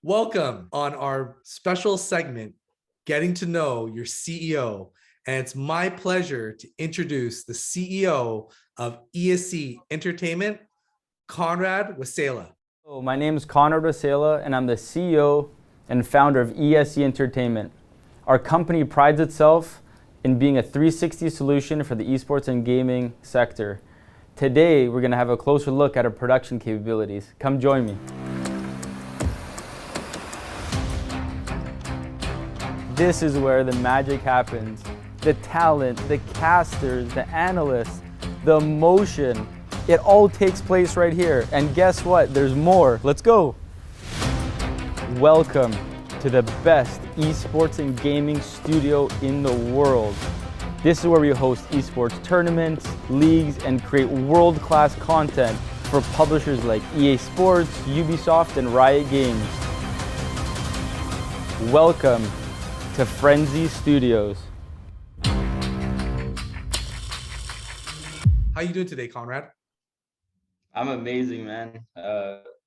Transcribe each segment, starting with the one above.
Welcome on our special segment, Getting to Know Your CEO. And it's my pleasure to introduce the CEO of ESE Entertainment, Conrad Wasela. Hello, my name is Conrad Wasela, and I'm the CEO and founder of ESE Entertainment. Our company prides itself in being a 360 solution for the esports and gaming sector. Today, we're going to have a closer look at our production capabilities. Come join me. This is where the magic happens. The talent, the casters, the analysts, the emotion, it all takes place right here. And guess what? There's more. Let's go. Welcome to the best esports and gaming studio in the world. This is where we host esports tournaments, leagues, and create world-class content for publishers like EA Sports, Ubisoft, and Riot Games. Welcome to Frenzy Studios. How you doing today, Conrad? I'm amazing, man.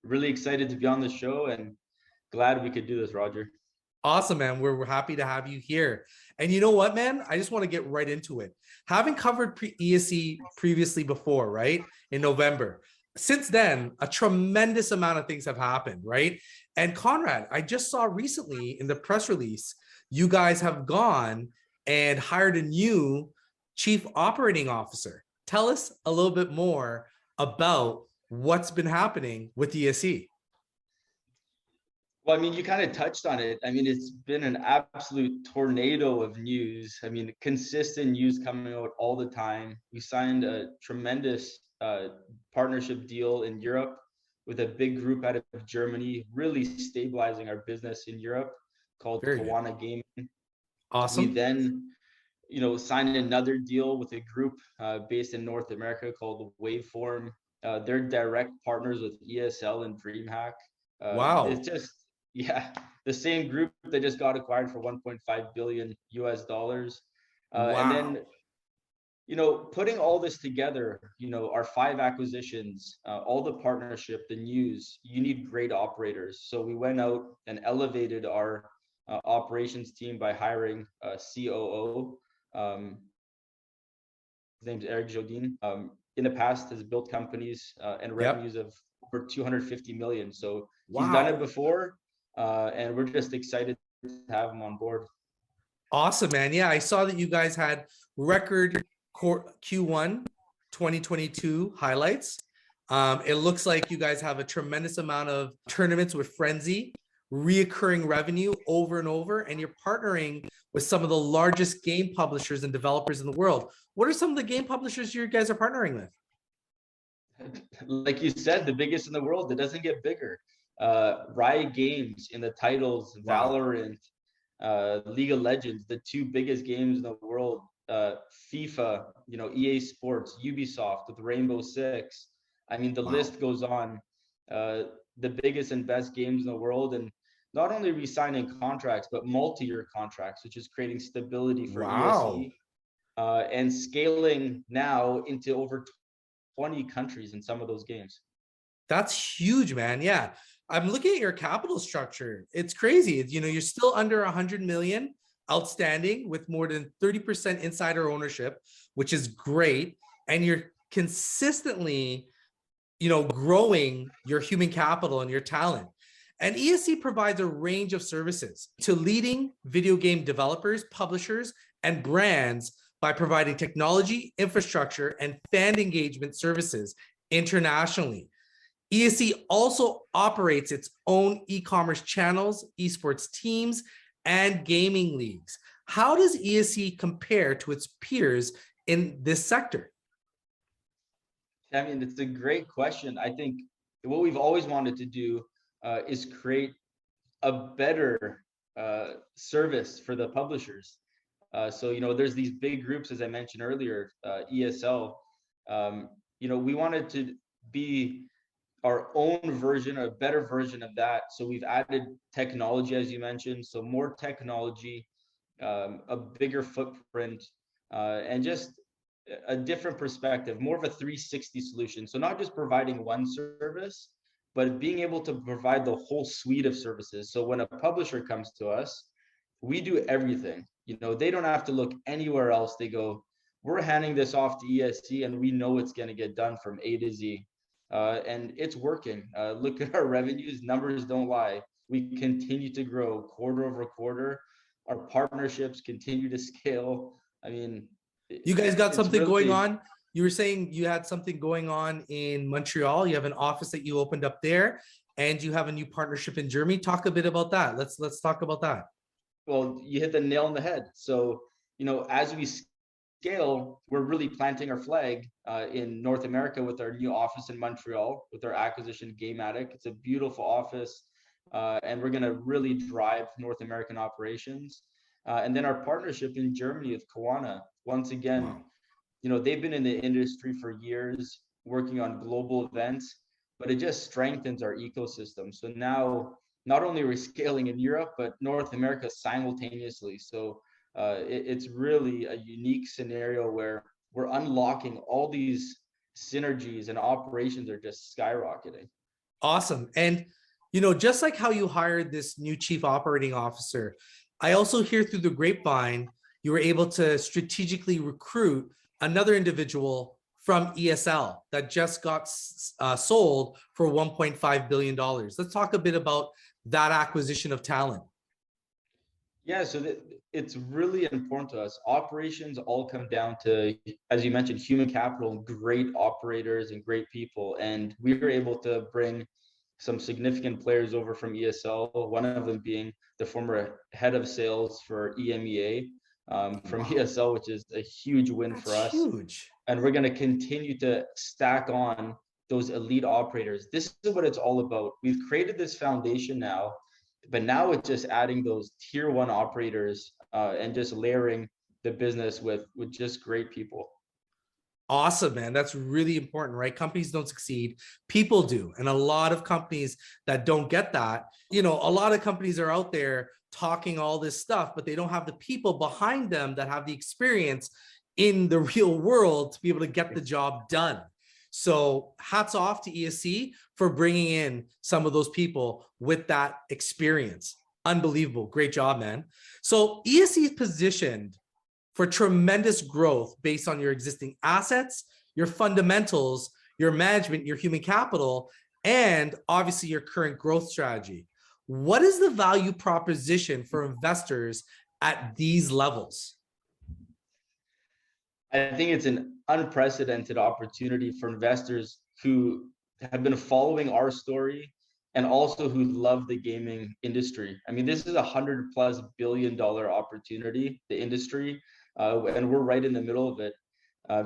Really excited to be on the show and glad we could do this, Roger. Awesome, man. We're happy to have you here. And you know what, man? I just want to get right into it. Having covered ESE previously before, right? In November. Since then, a tremendous amount of things have happened, right? And Conrad, I just saw recently in the press release, you guys have gone and hired a new chief operating officer. Tell us a little bit more about what's been happening with ESE. Well, I mean, you kind of touched on it. I mean, it's been an absolute tornado of news. I mean, consistent news coming out all the time. We signed a tremendous partnership deal in Europe with a big group out of Germany, really stabilizing our business in Europe, called Kawana Gaming. Awesome. We then, signed another deal with a group based in North America called Waveform. They're direct partners with ESL and DreamHack. Wow. It's just, the same group that just got acquired for $1.5 billion US dollars. Wow. And then, putting all this together, our 5 acquisitions, all the partnership, the news, you need great operators. So we went out and elevated our operations team by hiring a COO. His name's Eric Jodin. In the past has built companies and revenues of over 250 million. So he's done it before, and we're just excited to have him on board. Awesome, man. Yeah, I saw that you guys had record Q1 2022 highlights. It looks like you guys have a tremendous amount of tournaments with Frenzy, reoccurring revenue over and over, and you're partnering with some of the largest game publishers and developers in the world. What are some of the game publishers you guys are partnering with? Like you said, the biggest in the world. That doesn't get bigger. Riot Games in the titles, Valorant, League of Legends, the 2 biggest games in the world. FIFA, EA Sports, Ubisoft with Rainbow Six. I mean, the list goes on. The biggest and best games in the world. And not only are we signing contracts, but multi-year contracts, which is creating stability for ESE, and scaling now into over 20 countries in some of those games. That's huge, man. Yeah. I'm looking at your capital structure. It's crazy. You're still under 100 million outstanding with more than 30% insider ownership, which is great. And you're consistently, growing your human capital and your talent. And ESE provides a range of services to leading video game developers, publishers, and brands by providing technology, infrastructure, and fan engagement services internationally. ESE also operates its own e-commerce channels, esports teams, and gaming leagues. How does ESE compare to its peers in this sector? I mean, it's a great question. I think what we've always wanted to do is create a better service for the publishers. So, there's these big groups, as I mentioned earlier, ESL. We wanted to be our own version, a better version of that. So we've added technology, as you mentioned, so more technology, a bigger footprint, and just a different perspective, more of a 360 solution. So not just providing one service, but being able to provide the whole suite of services. So when a publisher comes to us, we do everything. You know, they don't have to look anywhere else. They go, we're handing this off to ESE and we know it's going to get done from A to Z. And it's working. Look at our revenues, numbers don't lie. We continue to grow quarter over quarter. Our partnerships continue to scale. I mean, You guys got it's something going really, on. You were saying you had something going on in Montreal. You have an office that you opened up there, and you have a new partnership in Germany. Talk a bit about that. Let's talk about that. well, you hit the nail on the head. So, you know, as we scale, we're really planting our flag in North America with our new office in Montreal, with our acquisition Game Addict. It's a beautiful office, and we're going to really drive North American operations. And then our partnership in Germany with Koana. Once again, Wow. you know, they've been in the industry for years, working on global events, but it just strengthens our ecosystem. So now, not only are we scaling in Europe, but North America simultaneously. So it's really a unique scenario where we're unlocking all these synergies, and operations are just skyrocketing. Awesome. And, you know, just like how you hired this new chief operating officer, I also hear through the grapevine, you were able to strategically recruit another individual from ESL that just got sold for $1.5 billion. Let's talk a bit about that acquisition of talent. Yeah, so it's really important to us. Operations all come down to, as you mentioned, human capital, great operators and great people. And we were able to bring some significant players over from ESL, one of them being the former head of sales for EMEA from Wow. ESL, which is a huge win That's for us. huge. And we're going to continue to stack on those elite operators. This is what it's all about. We've created this foundation now, but now it's just adding those tier one operators and just layering the business with just great people. Awesome, man. That's really important, right? Companies don't succeed, people do. And a lot of companies that don't get that, you know, a lot of companies are out there talking all this stuff, but they don't have the people behind them that have the experience in the real world to be able to get the job done. So hats off to ESE for bringing in some of those people with that experience. Unbelievable. Great job, man. So ESE is positioned for tremendous growth based on your existing assets, your fundamentals, your management, your human capital, and obviously your current growth strategy. What is the value proposition for investors at these levels? I think it's an unprecedented opportunity for investors who have been following our story and also who love the gaming industry. I mean, this is $100+ billion opportunity, the industry, and we're right in the middle of it.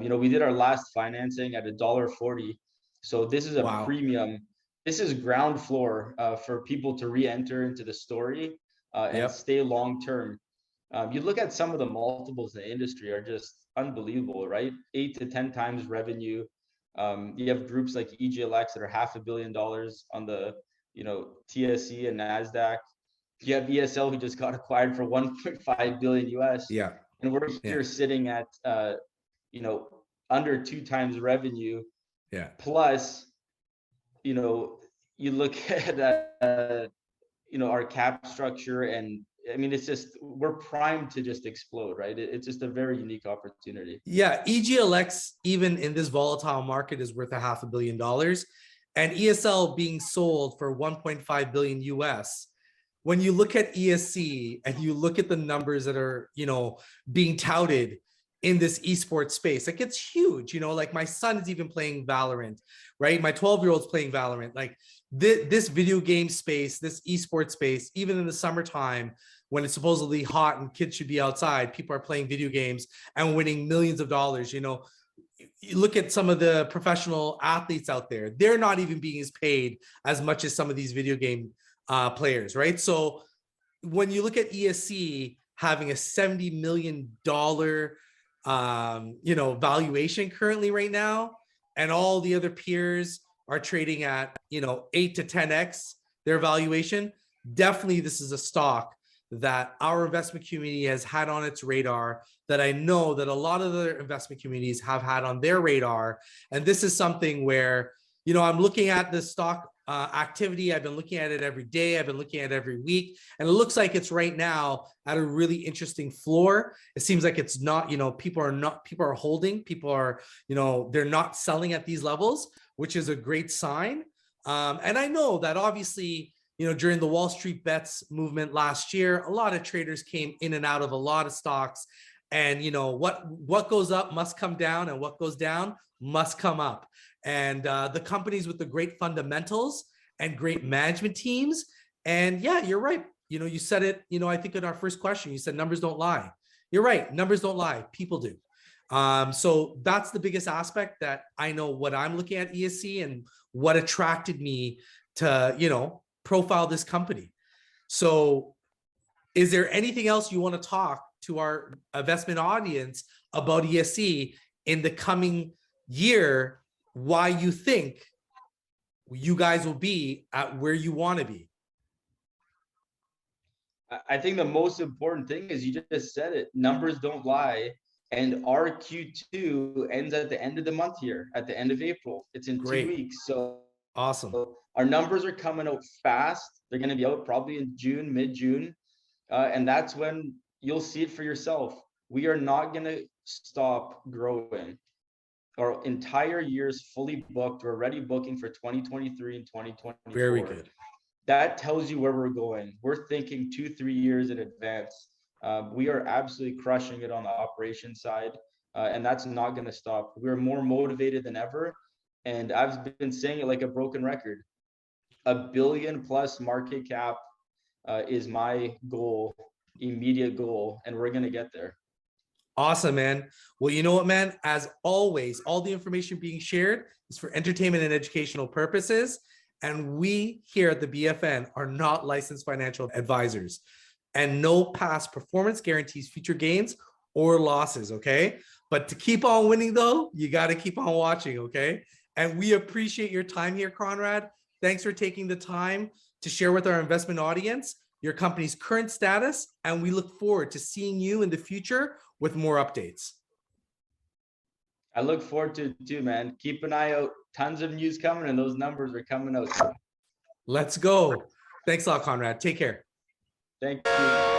You know, we did our last financing at $1.40. So this is a Wow. premium. This is ground floor for people to re-enter into the story and Yep. stay long term. You look at some of the multiples in the industry are just unbelievable, right? 8 to 10 times revenue. You have groups like EGLX that are $500 million on the, you know, TSE and NASDAQ. You have ESL who just got acquired for 1.5 billion US, Yeah. and we're Yeah. here sitting at, you know, under 2 times revenue. Yeah. Plus, you know, you look at, you know, our cap structure, and I mean, it's just, we're primed to just explode, right? It's just a very unique opportunity. Yeah. EGLX, even in this volatile market, is worth $500 million. And ESL being sold for 1.5 billion US. When you look at ESE and you look at the numbers that are, you know, being touted in this esports space, like it's huge. You know, like my son is even playing Valorant, right? My 12-year-old's playing Valorant. Like this video game space, this esports space, even in the summertime when it's supposedly hot and kids should be outside, people are playing video games and winning millions of dollars. You know, you look at some of the professional athletes out there, they're not even being as paid as much as some of these video game players, right? So when you look at ESE having a $70 million you know, valuation currently right now, and all the other peers are trading at, you know, 8 to 10x their valuation, definitely this is a stock that our investment community has had on its radar, that I know that a lot of the investment communities have had on their radar. And this is something where, you know, I'm looking at this stock activity. I've been looking at it every day. I've been looking at it every week, and it looks like it's right now at a really interesting floor. It seems like it's not, people are holding, people are, they're not selling at these levels, which is a great sign. And I know that obviously, during the Wall Street bets movement last year, a lot of traders came in and out of a lot of stocks. And what goes up must come down, and what goes down must come up. And the companies with the great fundamentals and great management teams. And yeah, you're right. You said it, I think in our first question, you said numbers don't lie. You're right. Numbers don't lie. People do. So that's the biggest aspect that I know what I'm looking at ESE and what attracted me to, profile this company. So is there anything else you want to talk to our investment audience about ESE in the coming year, why you think you guys will be at where you want to be? I think the most important thing is you just said it. Numbers don't lie. And our Q2 ends at the end of the month here, at the end of April. It's in Great. 2 weeks. So awesome. Our numbers are coming out fast. They're going to be out probably in June, mid-June. And that's when you'll see it for yourself. We are not going to stop growing. Our entire year is fully booked. We're already booking for 2023 and 2024. Very good. That tells you where we're going. We're thinking 2-3 years in advance. We are absolutely crushing it on the operation side, and that's not going to stop. We're more motivated than ever, and I've been saying it like a broken record. $1 billion+ market cap is my goal, immediate goal, and we're going to get there. Awesome, man. Well, you know what, man? As always, all the information being shared is for entertainment and educational purposes. And we here at the BFN are not licensed financial advisors, and no past performance guarantees future gains or losses, okay? But to keep on winning, though, you got to keep on watching, okay? And we appreciate your time here, Conrad. Thanks for taking the time to share with our investment audience your company's current status, and we look forward to seeing you in the future with more updates. I look forward to it too, man. Keep an eye out. Tons of news coming, and those numbers are coming out. Let's go. Thanks a lot, Conrad. Take care. Thank you.